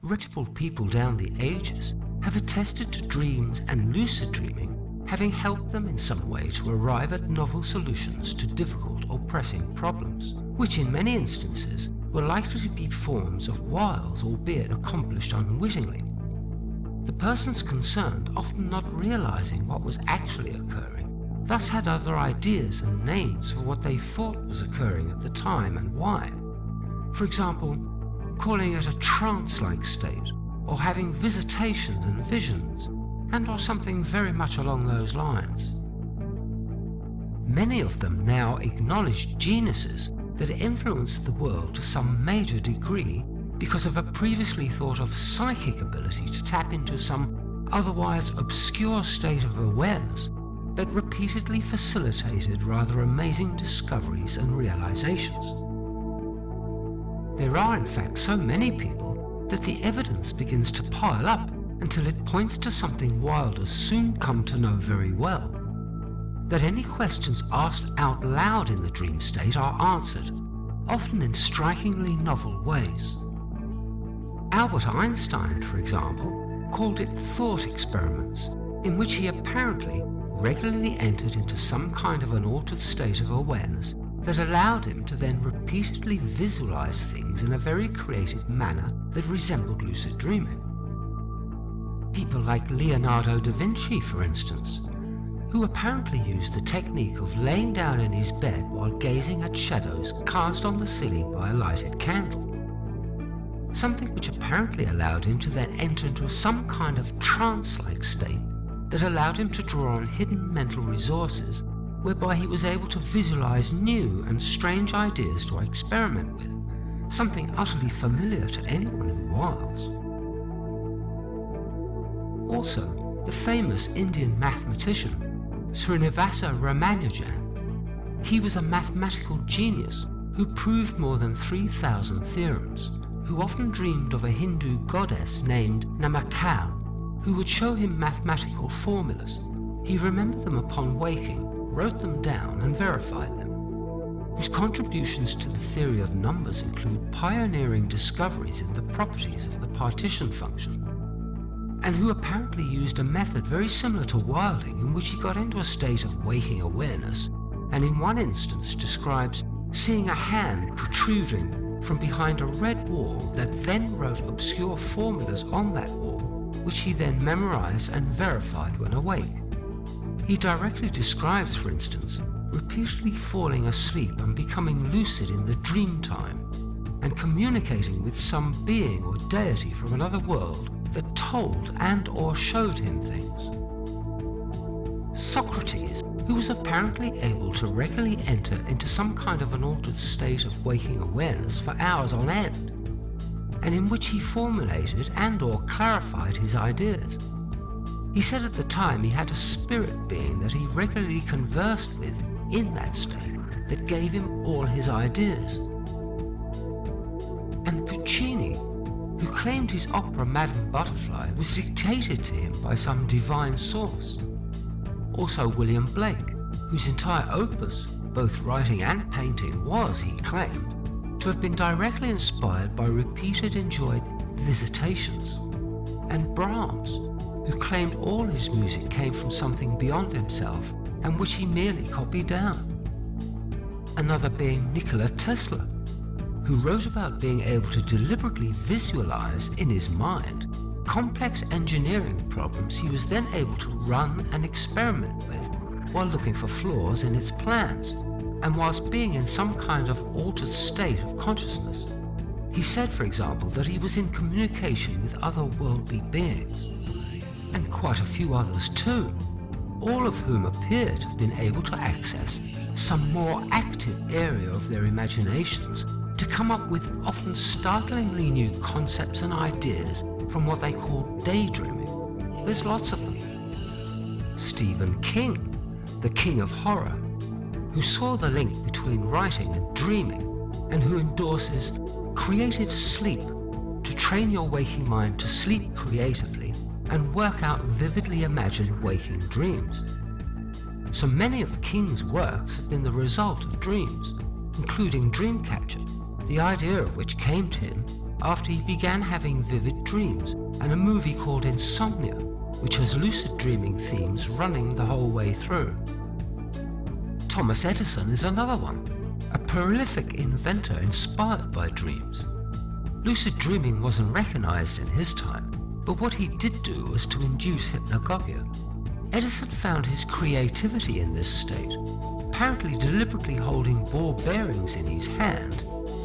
reputable people down the ages have attested to dreams and lucid dreaming having helped them in some way to arrive at novel solutions to difficult or pressing problems, which in many instances were likely to be forms of wiles, albeit accomplished unwittingly. The persons concerned often not realizing what was actually occurring, thus had other ideas and names for what they thought was occurring at the time and why. For example, calling it a trance-like state, or having visitations and visions, and or something very much along those lines. Many of them now acknowledged geniuses that influenced the world to some major degree because of a previously thought of psychic ability to tap into some otherwise obscure state of awareness that repeatedly facilitated rather amazing discoveries and realisations. There are in fact so many people that the evidence begins to pile up until it points to something Wilder soon come to know very well, that any questions asked out loud in the dream state are answered, often in strikingly novel ways. Albert Einstein, for example, called it thought experiments, in which he apparently regularly entered into some kind of an altered state of awareness that allowed him to then repeatedly visualize things in a very creative manner that resembled lucid dreaming. People like Leonardo da Vinci, for instance, who apparently used the technique of laying down in his bed while gazing at shadows cast on the ceiling by a lighted candle. Something which apparently allowed him to then enter into some kind of trance-like state that allowed him to draw on hidden mental resources whereby he was able to visualize new and strange ideas to experiment with, something utterly familiar to anyone who was. Also, the famous Indian mathematician, SRINIVASA Ramanujan. He was a mathematical genius who proved more than 3,000 theorems, who often dreamed of a Hindu goddess named Namakal, who would show him mathematical formulas. He remembered them upon waking, wrote them down and verified them, whose contributions to the theory of numbers include pioneering discoveries in the properties of the partition function, and who apparently used a method very similar to Wilding in which he got into a state of waking awareness, and in one instance describes seeing a hand protruding from behind a red wall that then wrote obscure formulas on that wall, which he then memorized and verified when awake. He directly describes, for instance, repeatedly falling asleep and becoming lucid in the dream time, and communicating with some being or deity from another world that told and or showed him things. Socrates, who was apparently able to regularly enter into some kind of an altered state of waking awareness for hours on end, and in which he formulated and or clarified his ideas. He said at the time he had a spirit being that he regularly conversed with in that state that gave him all his ideas. And Puccini, who claimed his opera Madame Butterfly was dictated to him by some divine source. Also William Blake, whose entire opus, both writing and painting, was, he claimed, to have been directly inspired by repeated enjoyed visitations. And Brahms, who claimed all his music came from something beyond himself and which he merely copied down. Another being Nikola Tesla, who wrote about being able to deliberately visualize in his mind complex engineering problems he was then able to run and experiment with while looking for flaws in its plans, and whilst being in some kind of altered state of consciousness. He said, for example, that he was in communication with otherworldly beings, and quite a few others too, all of whom appear to have been able to access some more active area of their imaginations to come up with often startlingly new concepts and ideas from what they call daydreaming. There's lots of them. Stephen King, the king of horror, who saw the link between writing and dreaming, and who endorses creative sleep to train your waking mind to sleep creatively and work out vividly imagined waking dreams. So many of King's works have been the result of dreams, including Dreamcatcher, the idea of which came to him after he began having vivid dreams, and a movie called Insomnia, which has lucid dreaming themes running the whole way through. Thomas Edison is another one, a prolific inventor inspired by dreams. Lucid dreaming wasn't recognized in his time, but what he did do was to induce hypnagogia. Edison found his creativity in this state, apparently deliberately holding ball bearings in his hand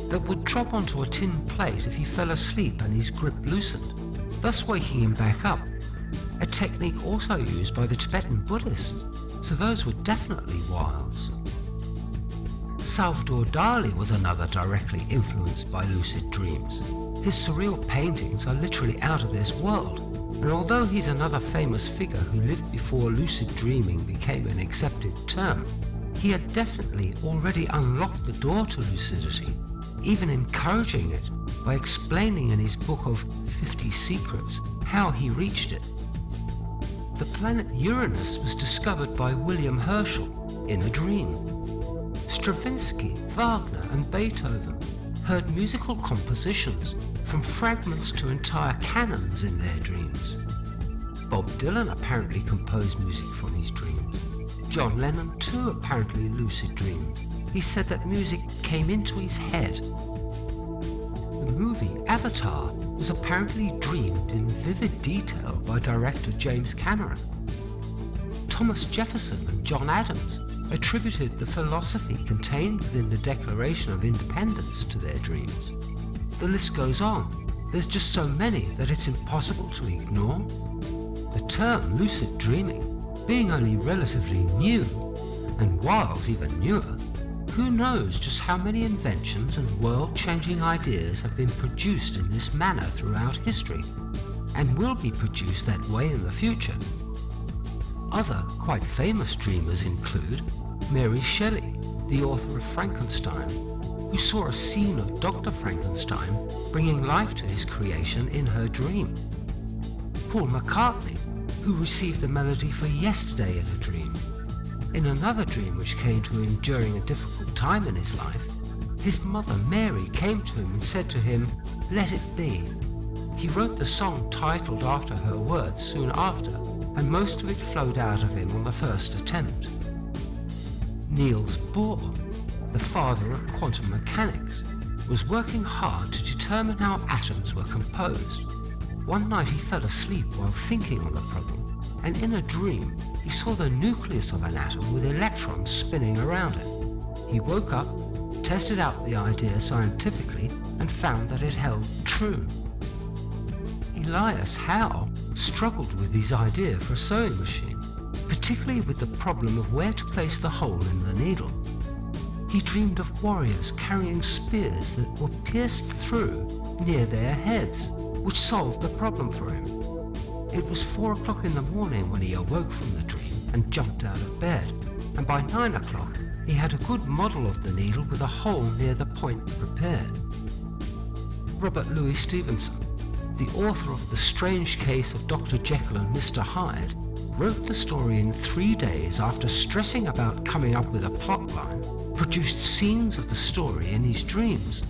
that would drop onto a tin plate if he fell asleep and his grip loosened, thus waking him back up, a technique also used by the Tibetan Buddhists, so those were definitely wiles. Salvador Dali was another directly influenced by lucid dreams. His surreal paintings are literally out of this world, and although he's another famous figure who lived before lucid dreaming became an accepted term, he had definitely already unlocked the door to lucidity, even encouraging it by explaining in his book of 50 Secrets how he reached it. The planet Uranus was discovered by William Herschel in a dream. Stravinsky, Wagner and Beethoven heard musical compositions from fragments to entire canons in their dreams. Bob Dylan apparently composed music from his dreams. John Lennon too apparently lucid dreamed. He said that music came into his head. The movie Avatar was apparently dreamed in vivid detail by director James Cameron. Thomas Jefferson and John Adams attributed the philosophy contained within the Declaration of Independence to their dreams. The list goes on. There's just so many that it's impossible to ignore. The term lucid dreaming, being only relatively new, and wiles even newer, who knows just how many inventions and world-changing ideas have been produced in this manner throughout history, and will be produced that way in the future. Other quite famous dreamers include Mary Shelley, the author of Frankenstein, who saw a scene of Dr. Frankenstein bringing life to his creation in her dream. Paul McCartney, who received a melody for Yesterday in a dream. In another dream which came to him during a difficult time in his life, his mother Mary came to him and said to him, "Let it be." He wrote the song titled after her words soon after, and most of it flowed out of him on the first attempt. Niels Bohr, the father of quantum mechanics, was working hard to determine how atoms were composed. One night he fell asleep while thinking on the problem, and in a dream he saw the nucleus of an atom with electrons spinning around it. He woke up, tested out the idea scientifically, and found that it held true. Elias Howe struggled with his idea for a sewing machine, particularly with the problem of where to place the hole in the needle. He dreamed of warriors carrying spears that were pierced through near their heads, which solved the problem for him. It was 4 o'clock in the morning when he awoke from the dream and jumped out of bed, and by 9 o'clock he had a good model of the needle with a hole near the point prepared. Robert Louis Stevenson, the author of The Strange Case of Dr. Jekyll and Mr. Hyde, wrote the story in 3 days after stressing about coming up with a plotline, produced scenes of the story in his dreams.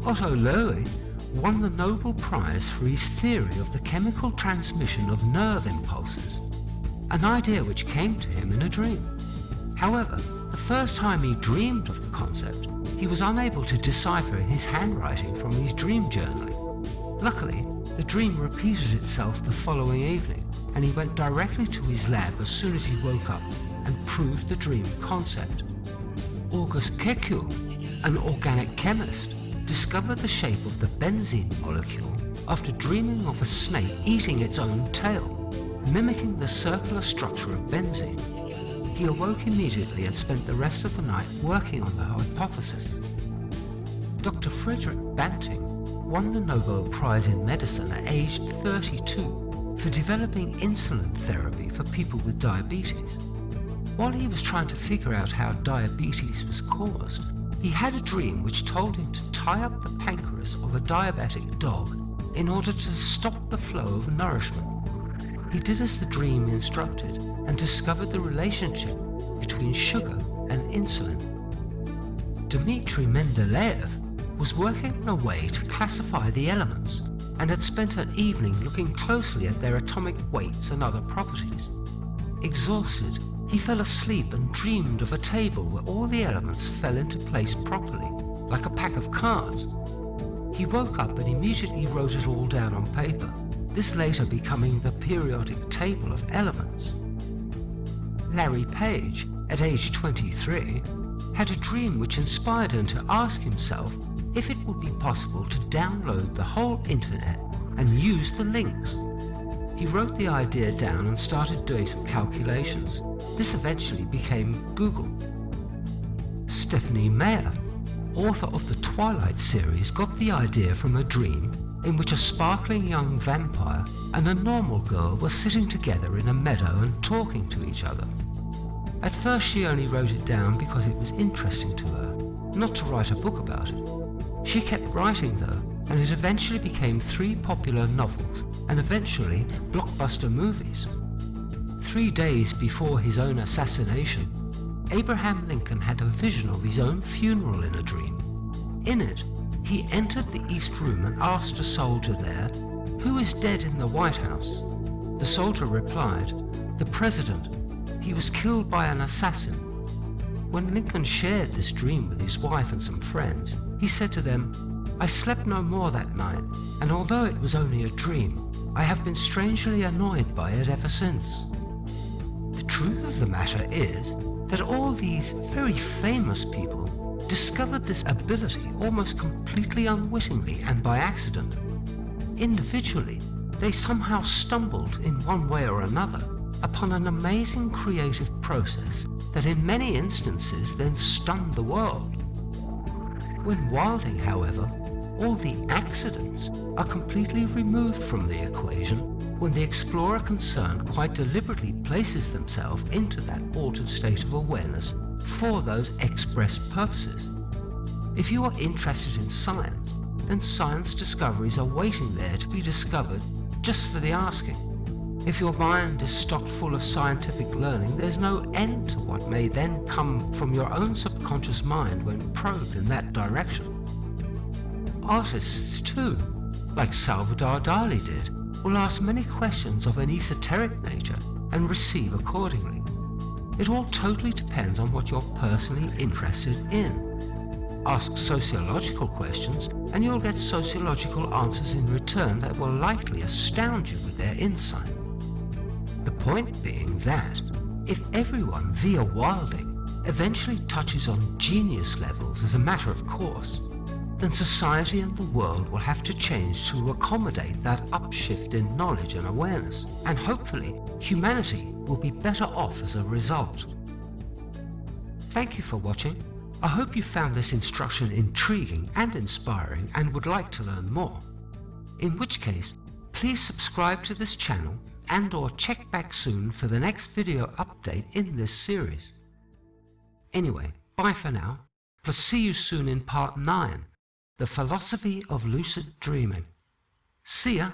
Otto Loewy won the Nobel Prize for his theory of the chemical transmission of nerve impulses, an idea which came to him in a dream. However, the first time he dreamed of the concept, he was unable to decipher his handwriting from his dream journaling. Luckily, the dream repeated itself the following evening, and he went directly to his lab as soon as he woke up and proved the dream concept. August Kekulé, an organic chemist, discovered the shape of the benzene molecule after dreaming of a snake eating its own tail, mimicking the circular structure of benzene. He awoke immediately and spent the rest of the night working on the hypothesis. Dr. Frederick Banting won the Nobel Prize in Medicine at age 32 for developing insulin therapy for people with diabetes. While he was trying to figure out how diabetes was caused, he had a dream which told him to tie up the pancreas of a diabetic dog in order to stop the flow of nourishment. He did as the dream instructed and discovered the relationship between sugar and insulin. Dmitry Mendeleev was working on a way to classify the elements and had spent an evening looking closely at their atomic weights and other properties. Exhausted, he fell asleep and dreamed of a table where all the elements fell into place properly, like a pack of cards. He woke up and immediately wrote it all down on paper, this later becoming the periodic table of elements. Larry Page, at age 23, had a dream which inspired him to ask himself if it would be possible to download the whole internet and use the links. He wrote the idea down and started doing some calculations. This eventually became Google. Stephanie Meyer, author of the Twilight series, got the idea from a dream in which a sparkling young vampire and a normal girl were sitting together in a meadow and talking to each other. At first she only wrote it down because it was interesting to her, not to write a book about it. She kept writing though, and it eventually became 3 popular novels and eventually blockbuster movies. 3 days before his own assassination, Abraham Lincoln had a vision of his own funeral in a dream. In it, he entered the East Room and asked a soldier there, "Who is dead in the White House?" The soldier replied, "The President. He was killed by an assassin." When Lincoln shared this dream with his wife and some friends, he said to them, "I slept no more that night, and although it was only a dream, I have been strangely annoyed by it ever since." The truth of the matter is that all these very famous people discovered this ability almost completely unwittingly and by accident. Individually, they somehow stumbled in one way or another upon an amazing creative process that in many instances then stunned the world. When wilding, however, all the accidents are completely removed from the equation when the explorer concerned quite deliberately places themselves into that altered state of awareness for those express purposes. If you are interested in science, then science discoveries are waiting there to be discovered just for the asking. If your mind is stocked full of scientific learning, there's no end to what may then come from your own subconscious mind when probed in that direction. Artists too, like Salvador Dali did, will ask many questions of an esoteric nature and receive accordingly. It all totally depends on what you're personally interested in. Ask sociological questions and you'll get sociological answers in return that will likely astound you with their insight. The point being that, if everyone via wilding eventually touches on genius levels as a matter of course, then society and the world will have to change to accommodate that upshift in knowledge and awareness, and hopefully humanity will be better off as a result. Thank you for watching. I hope you found this instruction intriguing and inspiring and would like to learn more. In which case, please subscribe to this channel and/or check back soon for the next video update in this series. Anyway, bye for now, plus see you soon in part 9, The Philosophy of Lucid Dreaming. See ya!